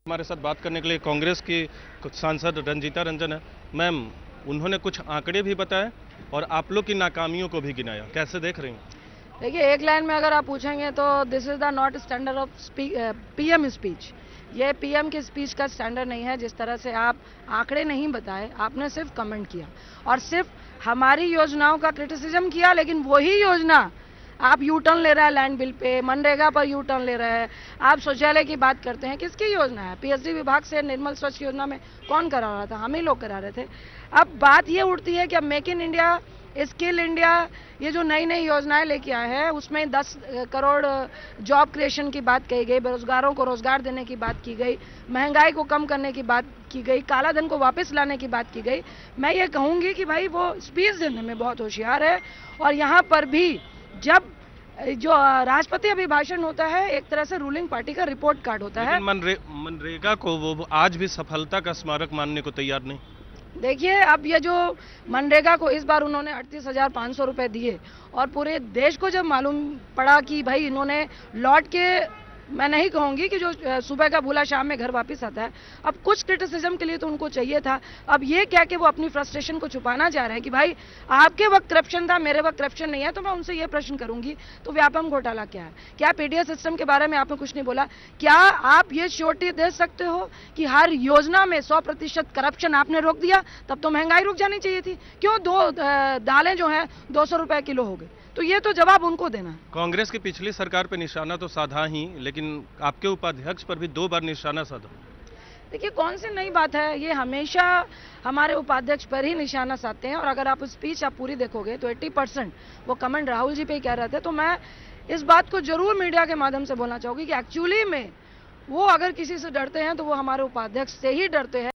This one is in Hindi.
हमारे साथ बात करने के लिए कांग्रेस की कुछ सांसद रंजीता रंजन है। मैम, उन्होंने कुछ आंकड़े भी बताए और आप लोग की नाकामियों को भी गिनाया, कैसे देख रही हैं? देखिए, एक लाइन में अगर आप पूछेंगे तो this is the not standard of PM speech. ये पीएम की स्पीच का स्टैंडर्ड नहीं है। जिस तरह से आप आंकड़े नहीं बताए, आपने सिर्फ कमेंट किया और सिर्फ हमारी योजनाओं का क्रिटिसिज्म किया, लेकिन वही योजना आप यू टर्न ले रहा है लैंड बिल पे, मनरेगा पर यू टर्न ले रहा है। आप शौचालय की बात करते हैं, किसकी योजना है? पीएचडी विभाग से निर्मल स्वच्छ योजना में कौन करा रहा था? हम ही लोग करा रहे थे। अब बात ये उठती है कि अब make in India, skill India, ये जो नई नई योजनाएं लेके आए हैं, उसमें 10 करोड़ जॉब क्रिएशन की बात कही गई, बेरोजगारों को रोजगार देने की बात की गई, महंगाई को कम करने की बात की गई, काला धन को वापस लाने की बात की गई। मैं ये कहूंगी कि भाई वो स्पीच देने में बहुत होशियार है। और यहाँ पर भी जब जो राष्ट्रपति अभिभाषण होता है, एक तरह से रूलिंग पार्टी का रिपोर्ट कार्ड होता है। मनरेगा को वो आज भी सफलता का स्मारक मानने को तैयार नहीं। देखिए, अब ये जो मनरेगा को इस बार उन्होंने 38,500 रुपए दिए और पूरे देश को जब मालूम पड़ा कि भाई इन्होंने लौट के, मैं नहीं कहूंगी कि जो सुबह का भूला शाम में घर वापस आता है, अब कुछ क्रिटिसिज्म के लिए तो उनको चाहिए था। अब ये क्या कि वो अपनी फ्रस्ट्रेशन को छुपाना चाह रहे हैं कि भाई आपके वक्त करप्शन था, मेरे वक्त करप्शन नहीं है। तो मैं उनसे ये प्रश्न करूंगी, तो व्यापम घोटाला क्या है? क्या पीडीएस सिस्टम के बारे में आपने कुछ नहीं बोला? क्या आप ये श्योरिटी दे सकते हो कि हर योजना में 100% करप्शन आपने रोक दिया? तब तो महंगाई रुक जानी चाहिए थी। क्यों दालें जो है 200 रुपए किलो हो गई? तो ये तो जवाब उनको देना है। कांग्रेस की पिछली सरकार पे निशाना तो साधा ही, लेकिन आपके उपाध्यक्ष पर भी 2 बार निशाना साधा। देखिए, कौन सी नई बात है? ये हमेशा हमारे उपाध्यक्ष पर ही निशाना साधते हैं। और अगर आप स्पीच आप पूरी देखोगे तो 80% वो कमेंट राहुल जी पे ही कह रहे थे। तो मैं इस बात को जरूर मीडिया के माध्यम से बोलना चाहूंगी कि एक्चुअली में वो अगर किसी से डरते हैं तो वो हमारे उपाध्यक्ष से ही डरते हैं।